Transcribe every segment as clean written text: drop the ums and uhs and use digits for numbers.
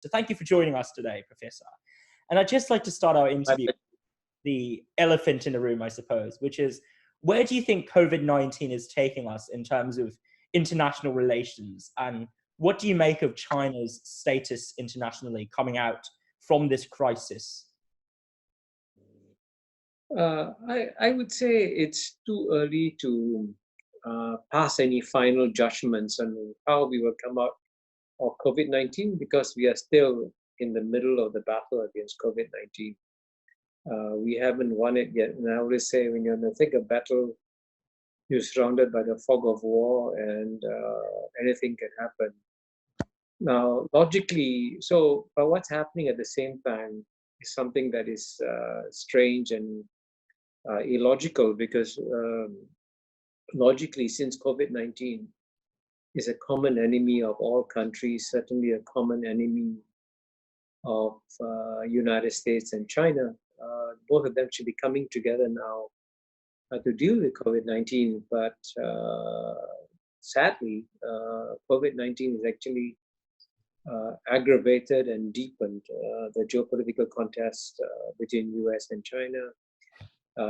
So thank you for joining us today, Professor. And I'd just like to start our interview with the elephant in the room, I suppose, which is, where do you think COVID-19 is taking us in terms of international relations? And what do you make of China's status internationally coming out from this crisis? I would say it's too early to pass any final judgments on how we will come out of COVID-19 because we are still in the middle of the battle against COVID-19. We haven't won it yet. And I always say, when you're in the thick of battle, you're surrounded by the fog of war, and anything can happen. Now, logically, but what's happening at the same time is something that is strange and illogical, because logically, since COVID-19 is a common enemy of all countries, certainly a common enemy of United States and China, both of them should be coming together now to deal with COVID-19. But sadly, COVID-19 is actually aggravated and deepened the geopolitical contest between US and China.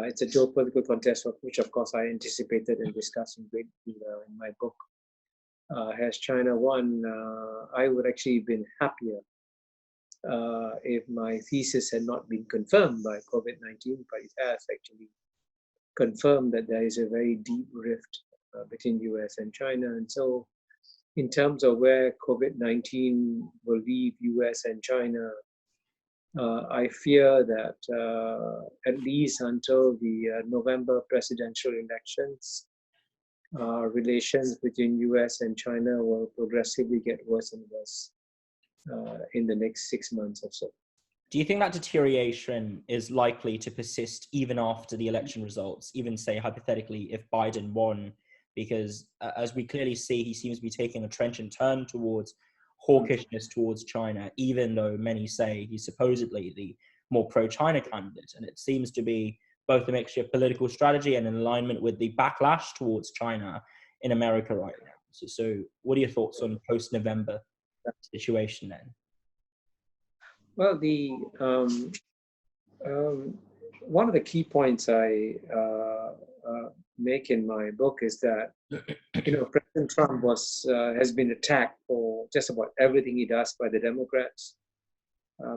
It's a geopolitical contest of which, of course, I anticipated and discussed in great detail in my book. Has China won? I would actually have been happier if my thesis had not been confirmed by COVID-19, but it has actually confirmed that there is a very deep rift between US and China. And so, in terms of where COVID-19 will leave US and China, I fear that at least until the November presidential elections, relations between US and China will progressively get worse and worse in the next 6 months or so. Do you think that deterioration is likely to persist even after the election results, even say hypothetically if Biden won? Because as we clearly see, he seems to be taking a trenchant turn towards hawkishness towards China, even though many say he's supposedly the more pro-China candidate. And it seems to be both a mixture of political strategy and in alignment with the backlash towards China in America right now. So what are your thoughts on post-November situation then? Well, one of the key points I make in my book is that President Trump has been attacked for just about everything he does by the Democrats.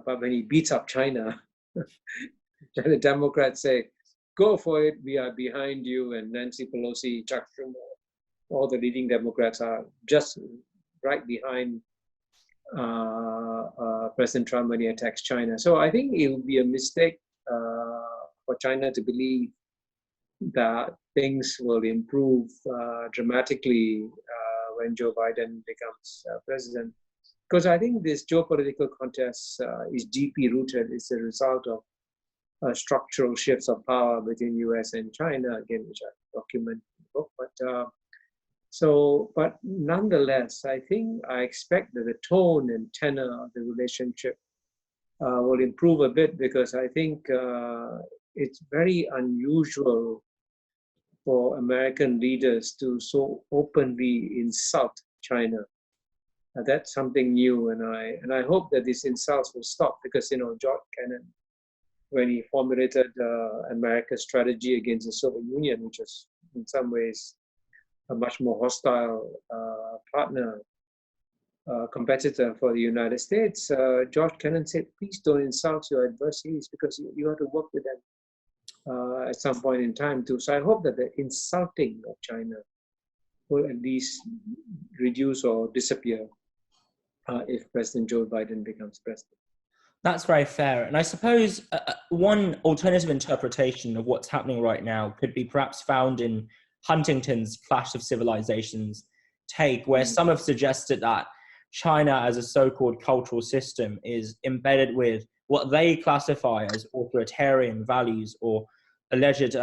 But when he beats up China, the Democrats say, "Go for it, we are behind you." And Nancy Pelosi, Chuck Schumer, all the leading Democrats are just right behind President Trump when he attacks China. So I think it would be a mistake for China to believe that things will improve dramatically when Joe Biden becomes president. Because I think this geopolitical contest is deeply rooted. It's a result of structural shifts of power between US and China, again, which I document in the book. But nonetheless, I expect that the tone and tenor of the relationship will improve a bit, because I think it's very unusual for American leaders to so openly insult China. That's something new, and I hope that these insults will stop, because George Kennan, when he formulated America's strategy against the Soviet Union, which was in some ways a much more hostile competitor for the United States, George Kennan said, "Please don't insult your adversaries, because you have to work with them at some point in time too." So I hope that the insulting of China will at least reduce or disappear if President Joe Biden becomes president. That's very fair. And I suppose one alternative interpretation of what's happening right now could be perhaps found in Huntington's Clash of Civilizations take, where some have suggested that China as a so-called cultural system is embedded with what they classify as authoritarian values or alleged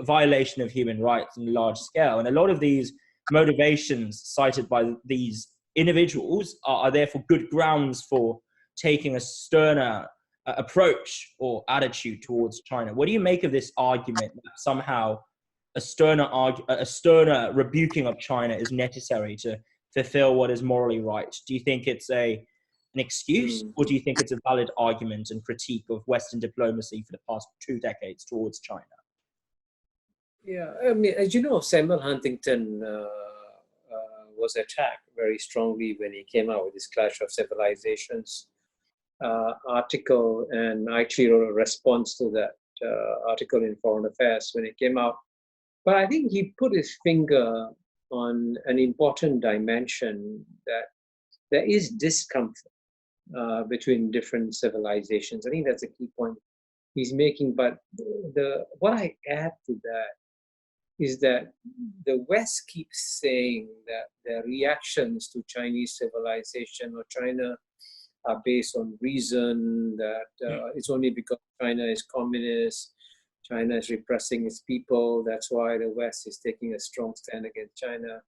violation of human rights on a large scale. And a lot of these motivations cited by these individuals are therefore good grounds for taking a sterner approach or attitude towards China. What do you make of this argument that somehow a sterner rebuking of China is necessary to fulfill what is morally right? Do you think it's a an excuse, or do you think it's a valid argument and critique of Western diplomacy for the past 2 decades towards China? Yeah, I mean, as you know, Samuel Huntington was attacked very strongly when he came out with his Clash of Civilizations article, and I actually wrote a response to that article in Foreign Affairs when it came out. But I think he put his finger on an important dimension, that there is discomfort between different civilizations. I think that's a key point he's making. But what I add to that is that the West keeps saying that their reactions to Chinese civilization or China are based on reason, that it's only because China is communist, China is repressing its people, that's why the West is taking a strong stand against China.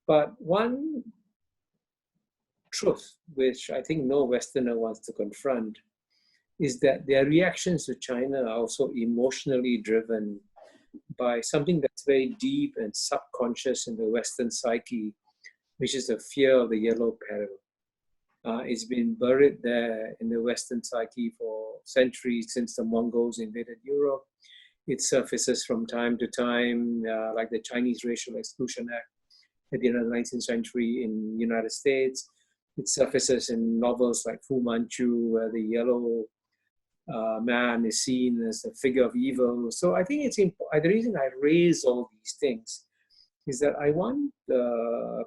But one truth, which I think no Westerner wants to confront, is that their reactions to China are also emotionally driven by something that's very deep and subconscious in the Western psyche, which is the fear of the yellow peril. It's been buried there in the Western psyche for centuries, since the Mongols invaded Europe. It surfaces from time to time, like the Chinese Racial Exclusion Act at the end of the 19th century in the United States. It surfaces in novels like Fu Manchu, where the yellow man is seen as a figure of evil. So I think it's important. The reason I raise all these things is that I want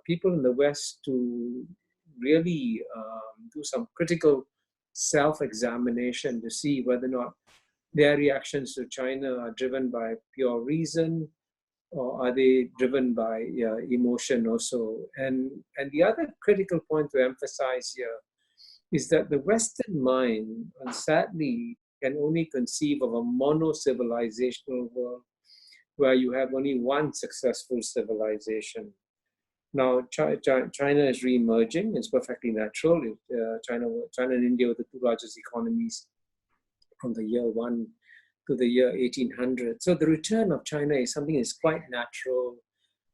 people in the West to really do some critical self-examination to see whether or not their reactions to China are driven by pure reason, or are they driven by emotion also. And the other critical point to emphasize here is that the Western mind, sadly, can only conceive of a mono-civilizational world where you have only one successful civilization. Now, China is re-emerging. It's perfectly natural. China and India were the two largest economies from the year 1 to the year 1800. So the return of China is something that's quite natural.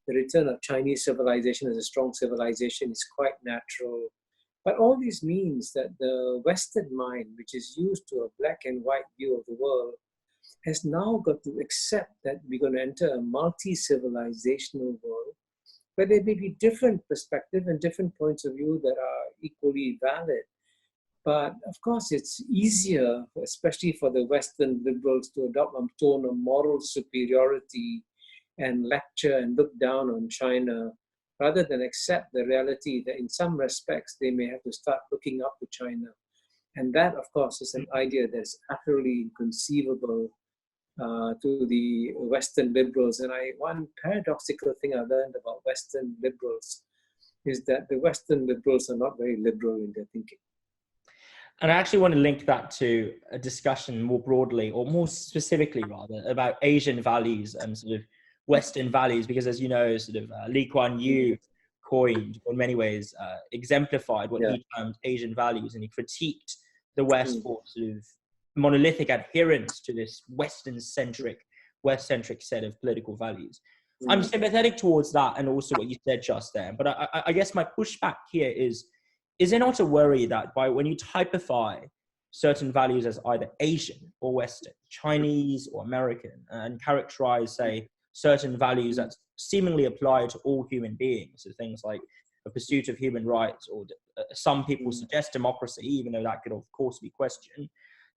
The return of Chinese civilization as a strong civilization is quite natural. But all this means that the Western mind, which is used to a black and white view of the world, has now got to accept that we're going to enter a multi-civilizational world where there may be different perspectives and different points of view that are equally valid. But of course, it's easier, especially for the Western liberals, to adopt a tone of moral superiority and lecture and look down on China, rather than accept the reality that in some respects they may have to start looking up to China. And that, of course, is an idea that's utterly inconceivable to the Western liberals. And one paradoxical thing I learned about Western liberals is that the Western liberals are not very liberal in their thinking. And I actually want to link that to a discussion more broadly, or more specifically rather, about Asian values and sort of Western values, because as you know, sort of Lee Kuan Yew coined, or in many ways exemplified what he termed Asian values, and he critiqued the West for sort of monolithic adherence to this West-centric set of political values. I'm sympathetic towards that, and also what you said just there. But I guess my pushback here is there not a worry that when you typify certain values as either Asian or Western, Chinese or American, and characterize, say, certain values that seemingly apply to all human beings, so things like a pursuit of human rights, or some people suggest democracy, even though that could of course be questioned,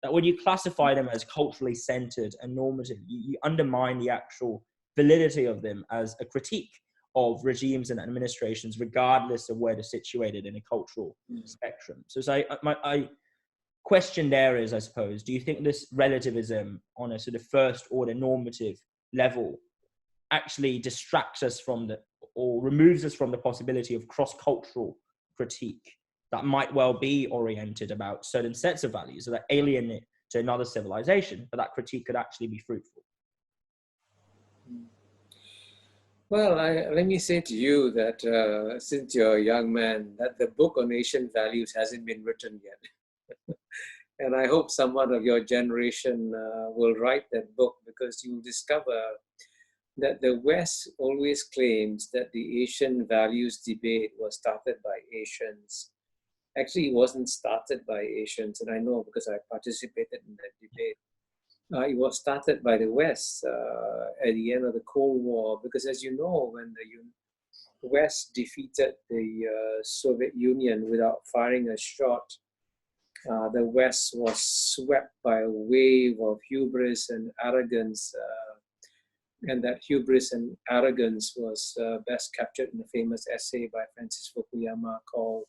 that when you classify them as culturally centered and normative, you undermine the actual validity of them as a critique of regimes and administrations, regardless of where they're situated in a cultural spectrum. So my question there is, I suppose, do you think this relativism on a sort of first order normative level actually distracts us from or removes us from the possibility of cross-cultural critique that might well be oriented about certain sets of values that alien it to another civilization, but that critique could actually be fruitful? Well, let me say to you that since you're a young man, that the book on Asian values hasn't been written yet. And I hope someone of your generation will write that book, because you will discover that the West always claims that the Asian values debate was started by Asians. Actually, it wasn't started by Asians, and I know because I participated in that debate. It was started by the West at the end of the Cold War, because as you know, when the West defeated the Soviet Union without firing a shot, the West was swept by a wave of hubris and arrogance. And that hubris and arrogance was best captured in a famous essay by Francis Fukuyama called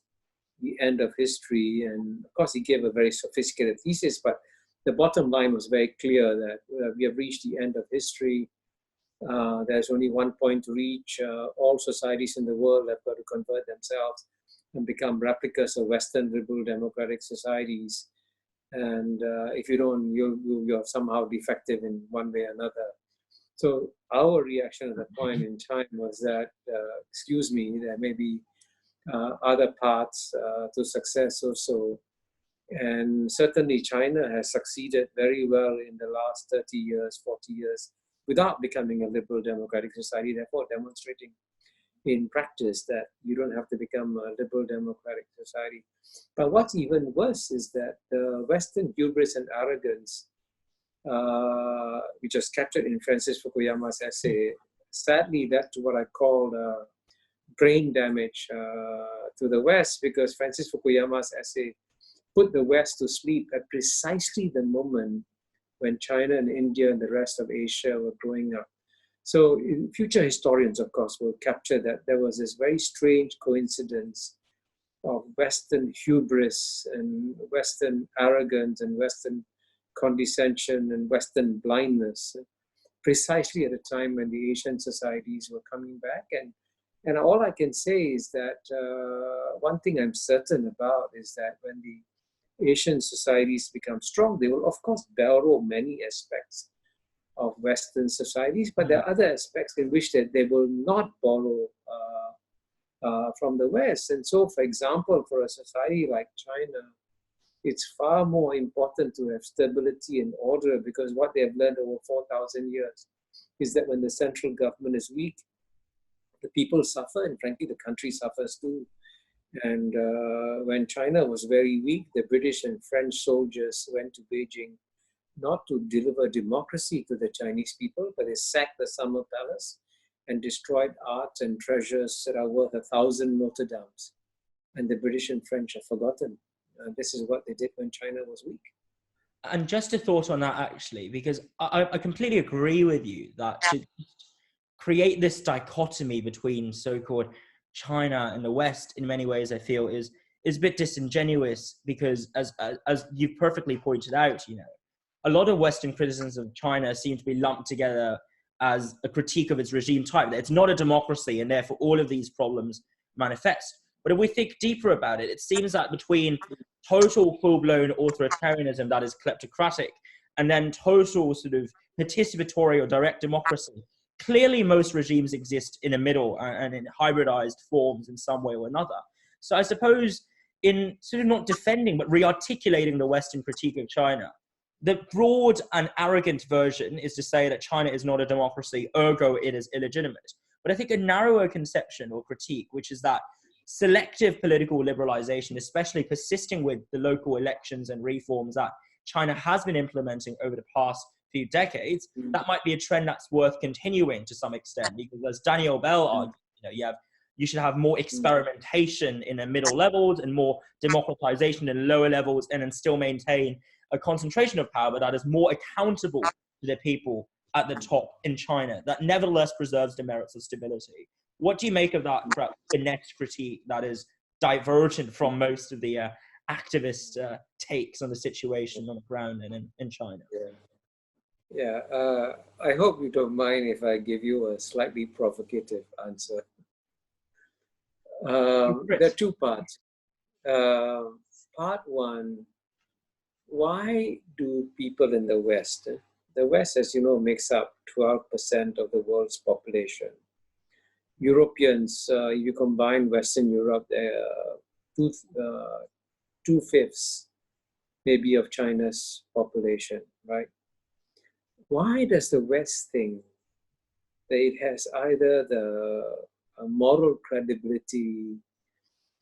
The End of History. And of course, he gave a very sophisticated thesis, but the bottom line was very clear that we have reached the end of history. There's only one point to reach. All societies in the world have got to convert themselves and become replicas of Western liberal democratic societies. And if you don't, you're somehow defective in one way or another. So our reaction at that point in time was that, excuse me, there may be other paths to success also. And certainly China has succeeded very well in the last 30 years, 40 years, without becoming a liberal democratic society, therefore demonstrating in practice that you don't have to become a liberal democratic society. But what's even worse is that the Western hubris and arrogance, which was captured in Francis Fukuyama's essay, sadly led to what I call brain damage to the West, because Francis Fukuyama's essay put the West to sleep at precisely the moment when China and India and the rest of Asia were growing up. So future historians, of course, will capture that there was this very strange coincidence of Western hubris and Western arrogance and Western condescension and Western blindness, precisely at a time when the Asian societies were coming back. And all I can say is that one thing I'm certain about is that when the Asian societies become strong, they will of course borrow many aspects of Western societies, but there are other aspects in which that they will not borrow from the West. And so, for example, for a society like China, it's far more important to have stability and order, because what they have learned over 4,000 years is that when the central government is weak, the people suffer, and frankly, the country suffers too. And when China was very weak, the British and French soldiers went to Beijing not to deliver democracy to the Chinese people, but they sacked the Summer Palace and destroyed art and treasures that are worth 1,000 Notre Dames. And the British and French have forgotten. This is what they did when China was weak. And just a thought on that, actually, because I completely agree with you that to create this dichotomy between so-called China and the West, in many ways, I feel is a bit disingenuous, because as you've perfectly pointed out, a lot of Western criticisms of China seem to be lumped together as a critique of its regime type, that it's not a democracy and therefore all of these problems manifest. But if we think deeper about it, it seems that between total full-blown authoritarianism that is kleptocratic and then total sort of participatory or direct democracy, clearly most regimes exist in a middle and in hybridized forms in some way or another. So I suppose in sort of not defending but re-articulating the Western critique of China, the broad and arrogant version is to say that China is not a democracy, ergo it is illegitimate. But I think a narrower conception or critique, which is that selective political liberalization, especially persisting with the local elections and reforms that China has been implementing over the past few decades, that might be a trend that's worth continuing to some extent, because as Daniel Bell argued, you should have more experimentation in the middle levels and more democratization in lower levels, and then still maintain a concentration of power, but that is more accountable to the people at the top in China, that nevertheless preserves the merits of stability. What do you make of that perhaps finesse critique that is divergent from most of the activist takes on the situation on the ground and in China? Yeah, I hope you don't mind if I give you a slightly provocative answer. There are two parts. Part one, why do people in the West, as you know, makes up 12% of the world's population. Europeans, you combine Western Europe, they're 2/5 maybe of China's population, right? Why does the West think that it has either the moral credibility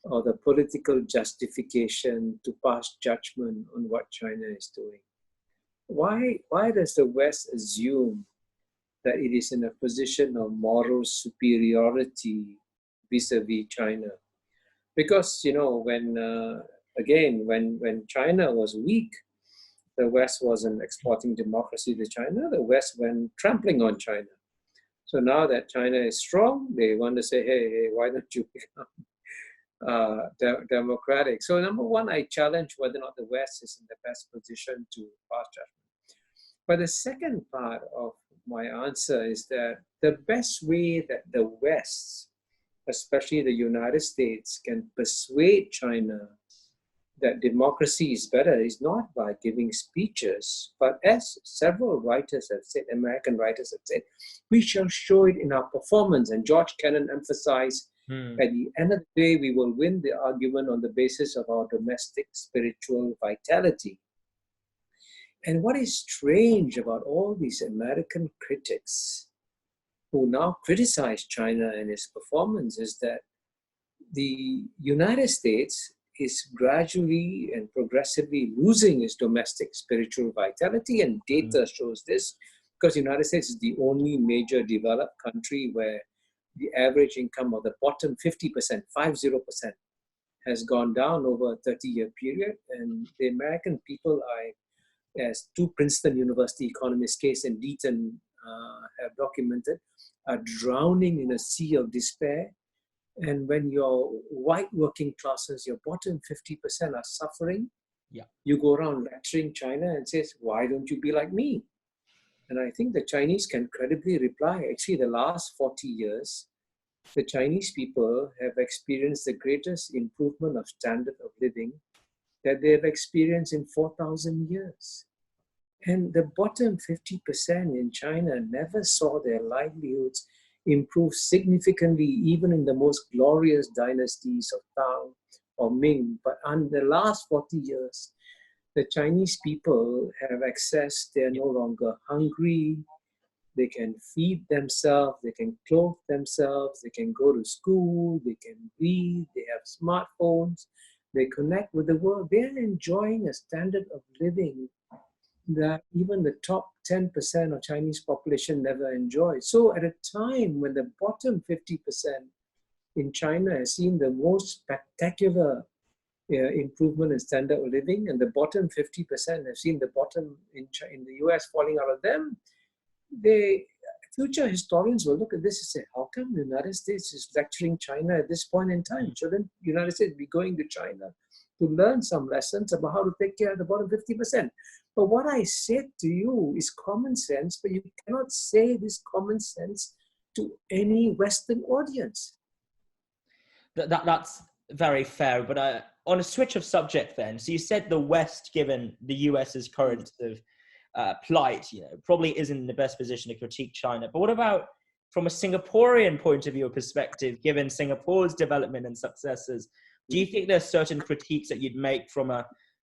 or the political justification to pass judgment on what China is doing. Why does the West assume that it is in a position of moral superiority vis-a-vis China? Because, you know, when China was weak, the West wasn't exporting democracy to China. The West went trampling on China. So now that China is strong, they want to say, hey, why don't you become democratic? So number one, I challenge whether or not the West is in the best position to pass judgment. But the second part of my answer is that the best way that the West, especially the United States, can persuade China that democracy is better is not by giving speeches, but as several writers have said, American writers have said, we shall show it in our performance. And George Kennan emphasized, at the end of the day, we will win the argument on the basis of our domestic spiritual vitality. And what is strange about all these American critics who now criticize China and its performance is that the United States is gradually and progressively losing its domestic spiritual vitality, and data shows this because the United States is the only major developed country where the average income of the bottom 50%, 50%, has gone down over a 30-year period, and the American people as two Princeton University economists, Case and Deaton, have documented, are drowning in a sea of despair. And when your white working classes, your bottom 50% are suffering, you go around lecturing China and says, why don't you be like me? And I think the Chinese can credibly reply, actually the last 40 years, the Chinese people have experienced the greatest improvement of standard of living that they have experienced in 4,000 years. And the bottom 50% in China never saw their livelihoods improve significantly, even in the most glorious dynasties of Tang or Ming. But in the last 40 years, the Chinese people have access, they're no longer hungry, they can feed themselves, they can clothe themselves, they can go to school, they can read, they have smartphones, they connect with the world. They're enjoying a standard of living that even the top 10% of Chinese population never enjoyed. So at a time when the bottom 50% in China has seen the most spectacular improvement in standard of living, and the bottom 50% have seen the bottom in the US falling out of them, future historians will look at this and say, how come the United States is lecturing China at this point in time? Shouldn't the United States be going to China to learn some lessons about how to take care of the bottom 50%? But what I said to you is common sense, but you cannot say this common sense to any Western audience. That's very fair. But on a switch of subject then, so you said the West, given the US's current sort of plight, probably isn't in the best position to critique China. But what about from a Singaporean point of view or perspective, given Singapore's development and successes? Do you think there's certain critiques that you'd make from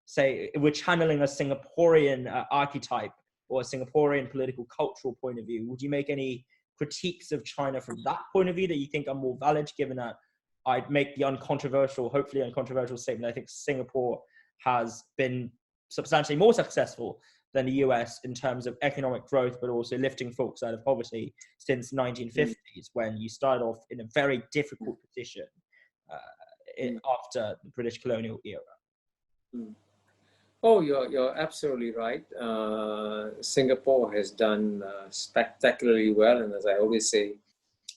say, we're channeling a Singaporean archetype or a Singaporean political cultural point of view? Would you make any critiques of China from that point of view that you think are more valid, given that I'd make the hopefully uncontroversial statement? I think Singapore has been substantially more successful than the US in terms of economic growth, but also lifting folks out of poverty since 1950s, when you started off in a very difficult position after the British colonial era. Oh, you're absolutely right. Singapore has done spectacularly well, and as I always say,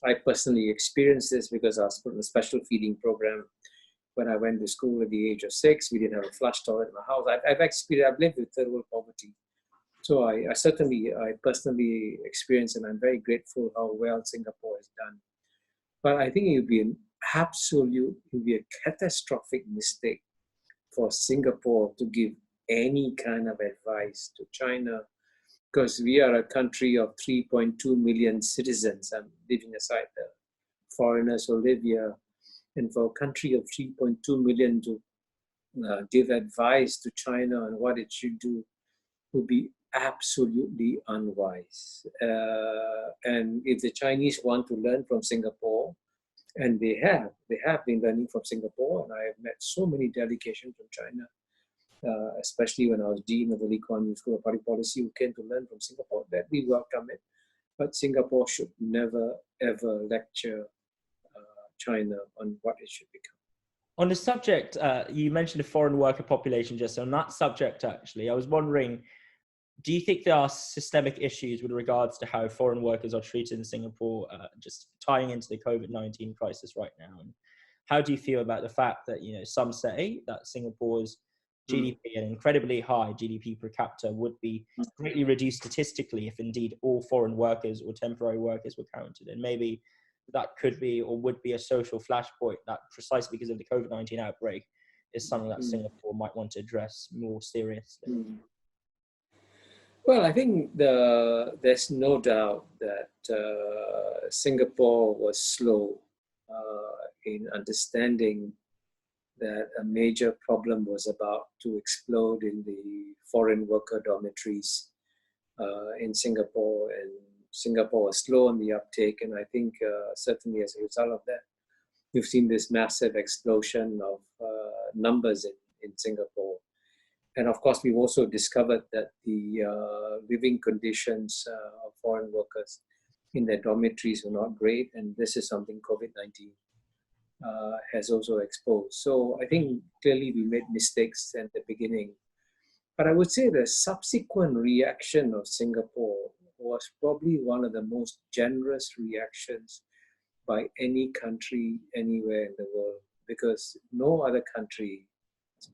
I personally experienced this because I was put in a special feeding program when I went to school at the age of 6. We didn't have a flush toilet in my house. I've lived with third world poverty. So I personally experienced, and I'm very grateful how well Singapore has done. But I think it would be a catastrophic mistake for Singapore to give any kind of advice to China, because we are a country of 3.2 million citizens. I'm leaving aside the foreigners who live here. And for a country of 3.2 million to give advice to China on what it should do would be absolutely unwise. And if the Chinese want to learn from Singapore, And they have been learning from Singapore, and I have met so many delegations from China, especially when I was Dean of the Lee Kuan Yew School of Public Policy, who came to learn from Singapore, that we welcome it. But Singapore should never, ever lecture China on what it should become. On the subject, you mentioned the foreign worker population just on that subject, actually. I was wondering, do you think there are systemic issues with regards to how foreign workers are treated in Singapore, just tying into the COVID-19 crisis right now? And how do you feel about the fact that, some say that Singapore's GDP, an incredibly high GDP per capita, would be greatly reduced statistically if indeed all foreign workers or temporary workers were counted? And maybe that could be or would be a social flashpoint that, precisely because of the COVID-19 outbreak, is something that Singapore might want to address more seriously. Well, I think there's no doubt that Singapore was slow in understanding that a major problem was about to explode in the foreign worker dormitories in Singapore, and Singapore was slow on the uptake. And I think certainly as a result of that, we've seen this massive explosion of numbers in Singapore. And of course, we've also discovered that the living conditions of foreign workers in their dormitories were not great. And this is something COVID-19 has also exposed. So I think clearly we made mistakes at the beginning. But I would say the subsequent reaction of Singapore was probably one of the most generous reactions by any country anywhere in the world, because no other country's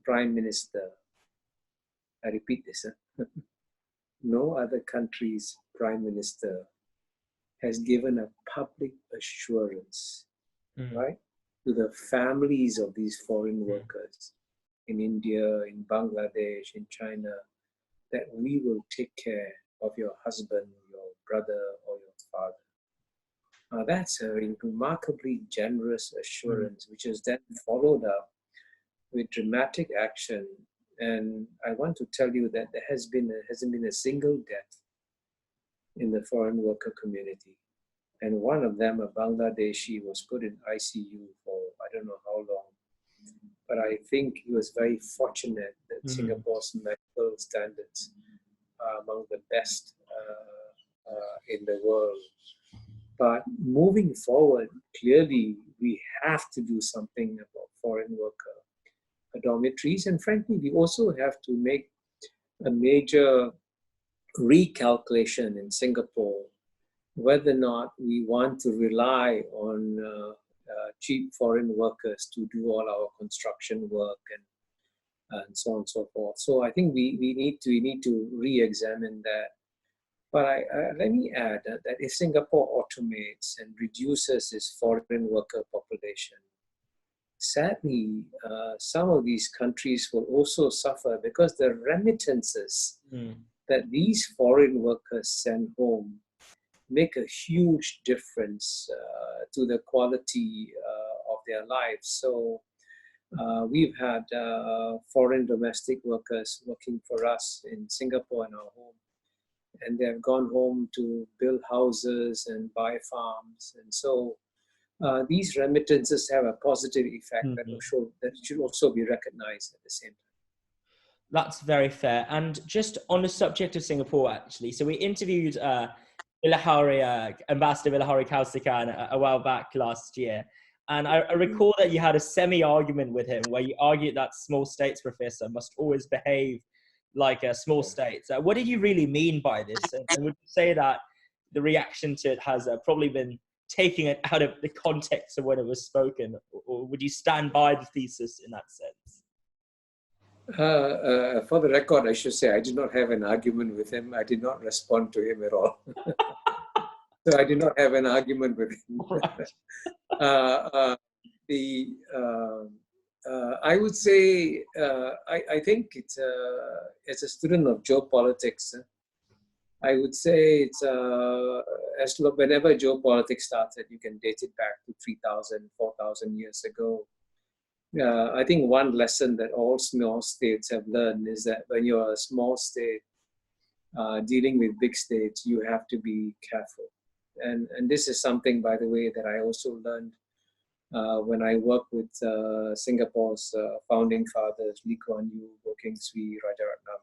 prime minister, I repeat this, no other country's prime minister has given a public assurance, right, to the families of these foreign workers in India, in Bangladesh, in China, that we will take care of your husband, your brother, or your father. That's a remarkably generous assurance, which is then followed up with dramatic action. And I want to tell you that there hasn't been a single death in the foreign worker community. And one of them, a Bangladeshi, was put in ICU for I don't know how long. But I think he was very fortunate that Singapore's medical standards are among the best in the world. But moving forward, clearly we have to do something about foreign worker dormitories. And frankly, we also have to make a major recalculation in Singapore whether or not we want to rely on cheap foreign workers to do all our construction work and so on and so forth. So I think we need to re-examine that. But let me add that if Singapore automates and reduces its foreign worker population, sadly, some of these countries will also suffer because the remittances that these foreign workers send home make a huge difference to the quality of their lives. So we've had foreign domestic workers working for us in Singapore in our home, and they've gone home to build houses and buy farms. And so these remittances have a positive effect that should also be recognized at the same time. That's very fair. And just on the subject of Singapore, actually, so we interviewed Ambassador Bilahari Kausikan a while back last year. And I recall that you had a semi-argument with him where you argued that small states, Professor, must always behave like a small state. What did you really mean by this? And would you say that the reaction to it has probably been taking it out of the context of when it was spoken? Or would you stand by the thesis in that sense? For the record, I should say I did not have an argument with him. I did not respond to him at all. So I did not have an argument with him. Right. I would say, I think it's as a student of geopolitics, I would say it's whenever geopolitics started, you can date it back to 3,000, 4,000 years ago. I think one lesson that all small states have learned is that when you're a small state dealing with big states, you have to be careful. And this is something, by the way, that I also learned when I worked with Singapore's founding fathers, Lee Kuan Yew, Goh Keng Swee, Rajaratnam,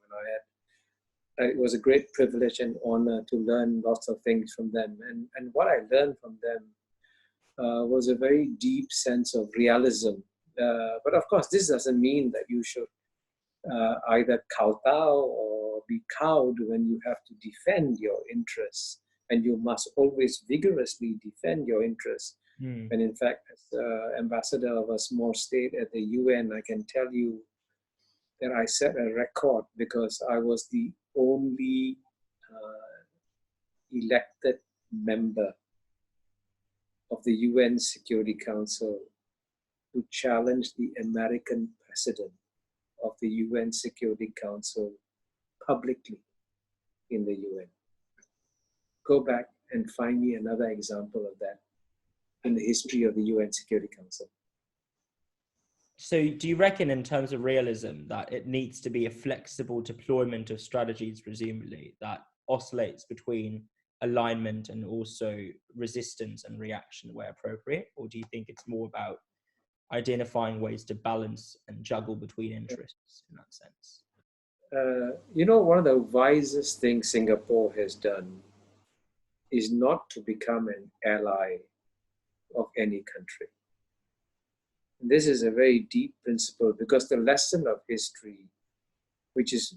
and it was a great privilege and honor to learn lots of things from them. And what I learned from them was a very deep sense of realism. But of course, this doesn't mean that you should either kowtow or be cowed when you have to defend your interests. And you must always vigorously defend your interests. Mm. And in fact, as ambassador of a small state at the UN, I can tell you that I set a record because I was the only elected member of the UN Security Council to challenge the American president of the UN Security Council publicly in the UN. Go back and find me another example of that in the history of the UN Security Council. So do you reckon, in terms of realism, that it needs to be a flexible deployment of strategies, presumably, that oscillates between alignment and also resistance and reaction where appropriate? Or do you think it's more about identifying ways to balance and juggle between interests in that sense? One of the wisest things Singapore has done is not to become an ally of any country. This is a very deep principle because the lesson of history, which is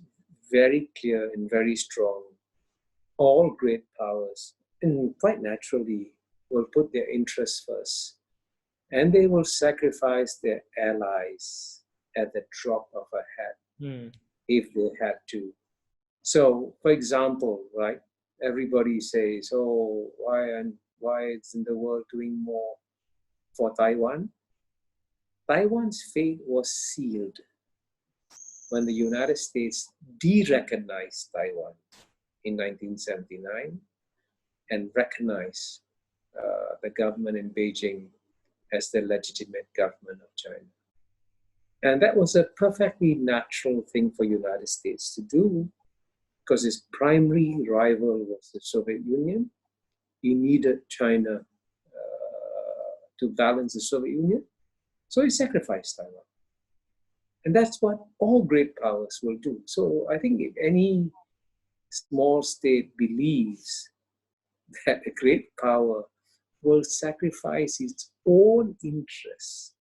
very clear and very strong, all great powers, and quite naturally, will put their interests first. And they will sacrifice their allies at the drop of a hat if they had to. So, for example, right, everybody says, oh, why isn't the world doing more for Taiwan? Taiwan's fate was sealed when the United States de-recognized Taiwan in 1979 and recognized the government in Beijing as the legitimate government of China. And that was a perfectly natural thing for the United States to do because its primary rival was the Soviet Union. He needed China to balance the Soviet Union. So he sacrificed Taiwan. And that's what all great powers will do. So I think if any small state believes that a great power will sacrifice its own interests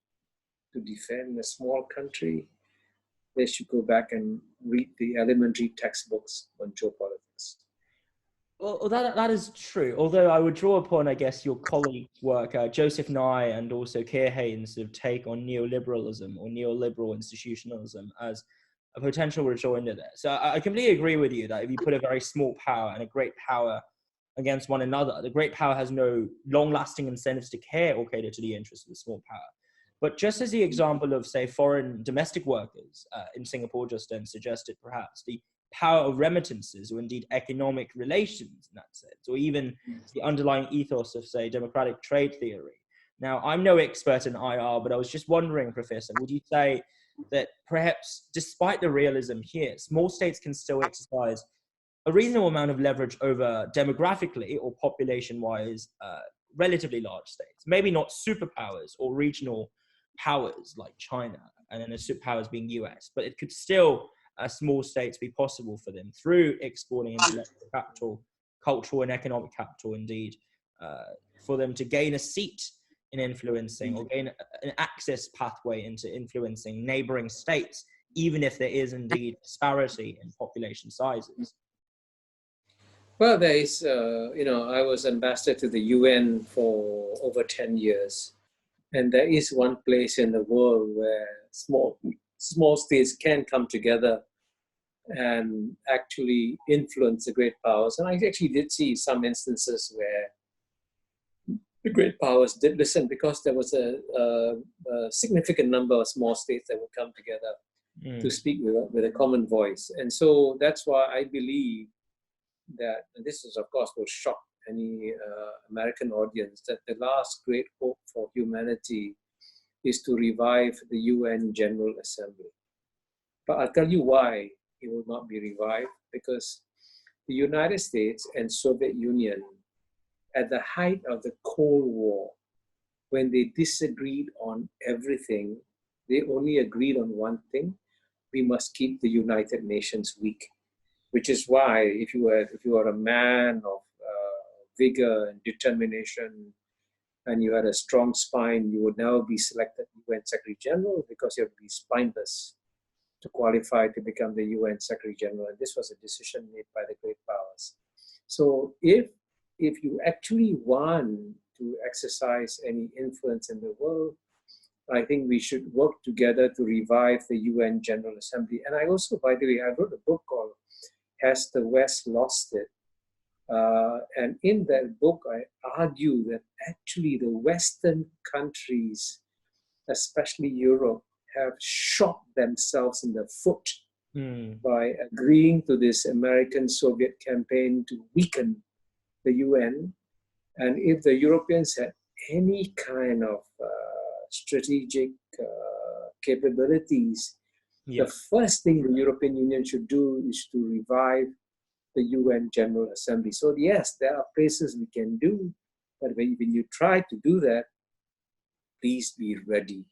to defend a small country, they should go back and read the elementary textbooks on geopolitics. Well, that is true. Although I would draw upon, I guess, your colleagues' work, Joseph Nye and also Keir Haynes' sort of take on neoliberalism or neoliberal institutionalism as a potential rejoinder there. So I completely agree with you that if you put a very small power and a great power against one another, the great power has no long-lasting incentives to care or cater to the interests of the small power. But just as the example of, say, foreign domestic workers in Singapore just then suggested, perhaps the power of remittances or indeed economic relations in that sense, or even the underlying ethos of, say, democratic trade theory. Now, I'm no expert in IR, but I was just wondering, Professor, would you say that perhaps despite the realism here, small states can still exercise a reasonable amount of leverage over demographically or population-wise relatively large states, maybe not superpowers or regional powers like China, and then the superpowers being US, but it could still small states be possible for them through exporting intellectual capital, cultural and economic capital indeed, for them to gain a seat in influencing or gain an access pathway into influencing neighboring states, even if there is indeed disparity in population sizes. Well, there is, I was ambassador to the UN for over 10 years. And there is one place in the world where small states can come together and actually influence the great powers. And I actually did see some instances where the great powers did listen because there was a significant number of small states that would come together to speak with a common voice. And so that's why I believe that, and this is, of course, will shock any American audience, that the last great hope for humanity is to revive the UN General Assembly. But I'll tell you why it will not be revived, because the United States and Soviet Union, at the height of the Cold War, when they disagreed on everything, they only agreed on one thing: we must keep the United Nations weak. Which is why, if you are a man of vigor and determination, and you had a strong spine, you would now be selected UN Secretary General, because you have to be spineless to qualify to become the UN Secretary General. And this was a decision made by the great powers. So if you actually want to exercise any influence in the world, I think we should work together to revive the UN General Assembly. And I also, by the way, I wrote a book called Has the West Lost It? And in that book, I argue that actually the Western countries, especially Europe, have shot themselves in the foot by agreeing to this American-Soviet campaign to weaken the UN. And if the Europeans had any kind of strategic capabilities, the first thing the European Union should do is to revive the UN General Assembly. So yes, there are places we can do, but when you try to do that, please be ready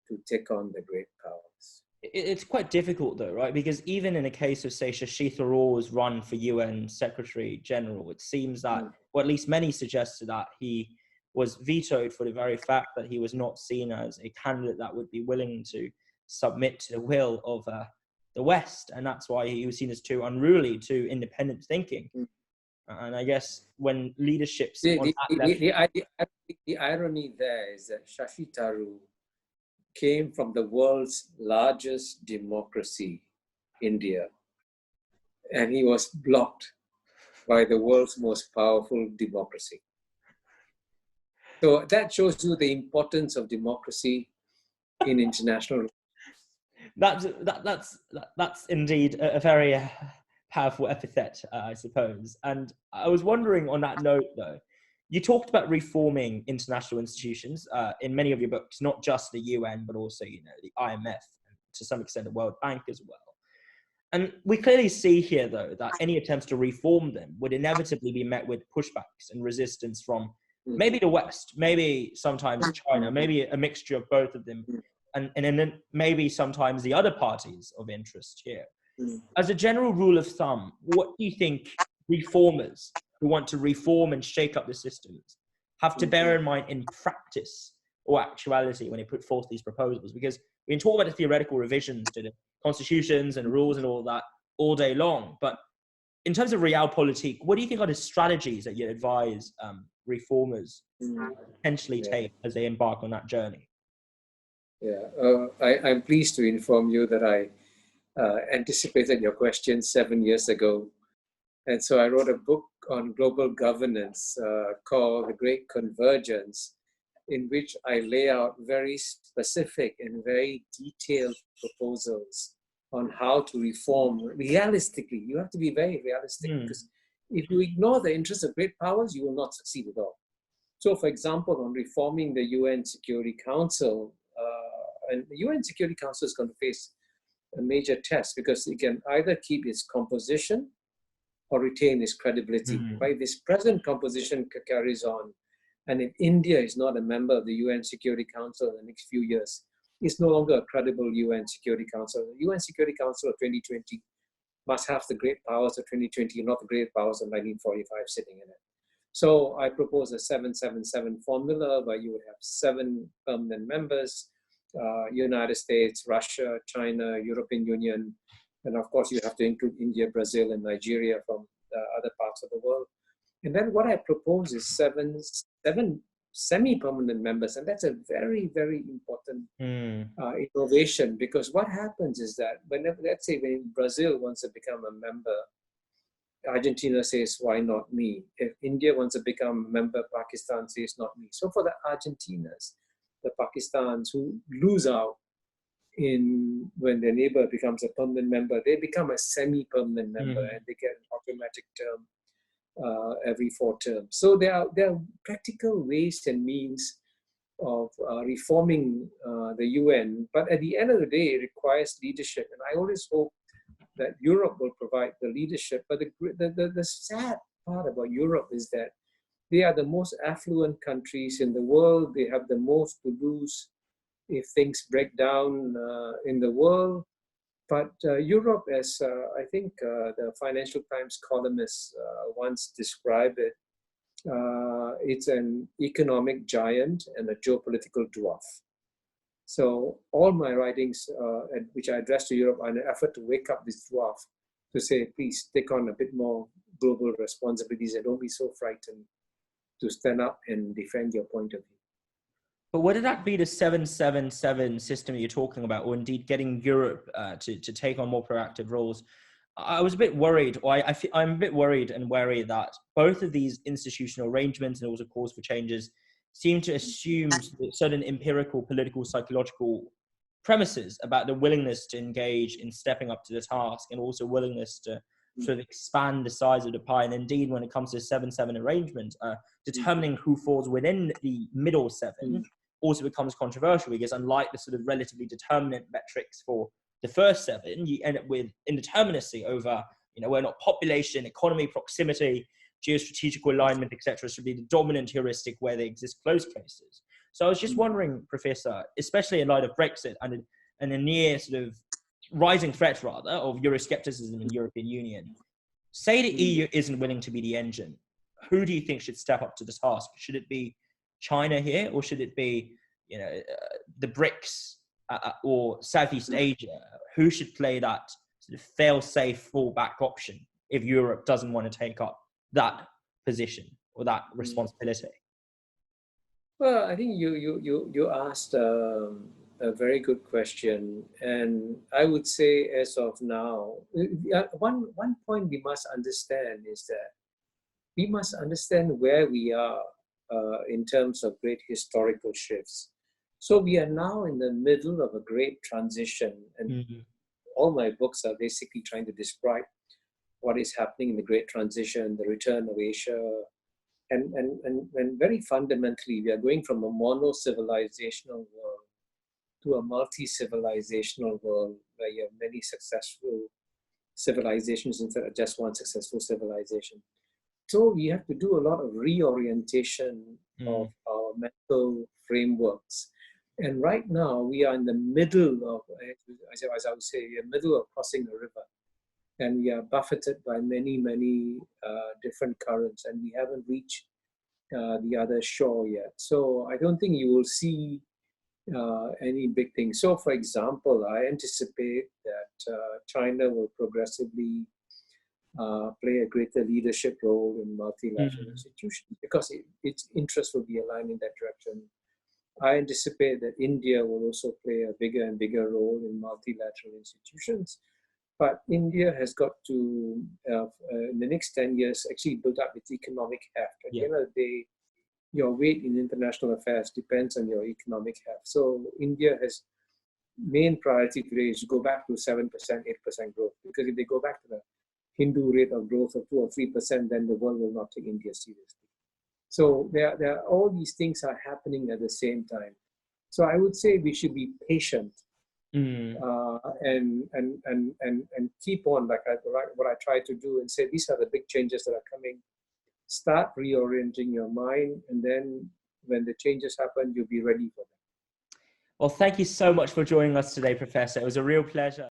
to take on the great powers. It's quite difficult though, right? Because even in a case of, say, Shashita Raw's run for UN Secretary General, it seems that, or at least many suggested that he was vetoed for the very fact that he was not seen as a candidate that would be willing to submit to the will of the West. And that's why he was seen as too unruly, too independent thinking. And I guess when leaderships... The irony there is that Shashi Tharoor came from the world's largest democracy, India, and he was blocked by the world's most powerful democracy. So that shows you the importance of democracy in international. That's indeed a very powerful epithet, I suppose. And I was wondering on that note, though, you talked about reforming international institutions in many of your books, not just the UN, but also, you know, the IMF, and to some extent the World Bank as well. And we clearly see here, though, that any attempts to reform them would inevitably be met with pushbacks and resistance from maybe the West, maybe sometimes China, maybe a mixture of both of them, and then maybe sometimes the other parties of interest here. As a general rule of thumb, what do you think reformers who want to reform and shake up the systems have to bear in mind in practice or actuality when they put forth these proposals? Because we can talk about the theoretical revisions to the constitutions and rules and all that all day long, but in terms of realpolitik, what do you think are the strategies that you advise reformers potentially take as they embark on that journey? I'm pleased to inform you that I anticipated your question 7 years ago. And so I wrote a book on global governance called The Great Convergence, in which I lay out very specific and very detailed proposals on how to reform realistically. You have to be very realistic, because if you ignore the interests of great powers, you will not succeed at all. So, for example, on reforming the UN Security Council, and the UN Security Council is going to face a major test, because it can either keep its composition or retain its credibility. Right? This present composition carries on, and if India is not a member of the UN Security Council in the next few years, it's no longer a credible UN Security Council. The UN Security Council of 2020 must have the great powers of 2020, not the great powers of 1945 sitting in it. So I propose a 777 formula where you would have 7 permanent members: United States, Russia, China, European Union, and of course you have to include India, Brazil, and Nigeria from other parts of the world. And then what I propose is seven semi-permanent members, and that's a very, very important innovation, because what happens is that whenever, let's say, when Brazil wants to become a member, Argentina says, why not me? If India wants to become a member, Pakistan says, not me. So for the Argentinas, the Pakistans who lose out when their neighbor becomes a permanent member, they become a semi-permanent member, and they get an automatic term every 4 terms. So there are practical ways and means of reforming the UN, but at the end of the day, it requires leadership. And I always hope that Europe will provide the leadership. But the sad part about Europe is that They are the most affluent countries in the world. They have the most to lose if things break down in the world. But Europe, as I think the Financial Times columnist once described it, it's an economic giant and a geopolitical dwarf. So all my writings, which I address to Europe, are an effort to wake up this dwarf to say, please take on a bit more global responsibilities and don't be so frightened to stand up and defend your point of view. But would that be the 777 system you're talking about, or indeed getting Europe to take on more proactive roles? I was a bit worried, or I'm a bit worried and wary that both of these institutional arrangements and also calls for changes seem to assume certain empirical, political, psychological premises about the willingness to engage in stepping up to the task, and also willingness to sort of expand the size of the pie. And indeed, when it comes to 7-7 arrangement, determining who falls within the middle seven also becomes controversial, because unlike the sort of relatively determinant metrics for the first seven, you end up with indeterminacy over, where not population, economy, proximity, geostrategical alignment, etc., should be the dominant heuristic where they exist close cases. So I was just wondering, Professor, especially in light of Brexit and a near sort of rising threat, rather, of Euroscepticism in the European Union, say the EU isn't willing to be the engine, who do you think should step up to the task? Should it be China here, or should it be, the BRICS or Southeast Asia? Who should play that sort of fail-safe fallback option if Europe doesn't want to take up that position or that responsibility? Well, I think you asked a very good question, and I would say, as of now, one point we must understand is that we must understand where we are in terms of great historical shifts. So we are now in the middle of a great transition, and all my books are basically trying to describe what is happening in the great transition, the return of Asia, and very fundamentally, we are going from a mono-civilizational world to a multi-civilizational world where you have many successful civilizations instead of just one successful civilization. So we have to do a lot of reorientation of our mental frameworks. And right now, we are in the middle of, as I would say, in the middle of crossing a river. And we are buffeted by many, many different currents, and we haven't reached the other shore yet. So I don't think you will see any big thing. So, for example, I anticipate that China will progressively play a greater leadership role in multilateral institutions because its interests will be aligned in that direction. I anticipate that India will also play a bigger and bigger role in multilateral institutions. But India has got to, in the next 10 years, actually build up its economic heft. At the end of the day, your weight in international affairs depends on your economic heft. So India has main priority today is to go back to 7%, 8% growth. Because if they go back to the Hindu rate of growth of 2 or 3%, then the world will not take India seriously. So there are all these things are happening at the same time. So I would say we should be patient. And keep on like what I try to do and say these are the big changes that are coming. Start reorienting your mind, and then when the changes happen, you'll be ready for them. Well, thank you so much for joining us today, Professor. It was a real pleasure.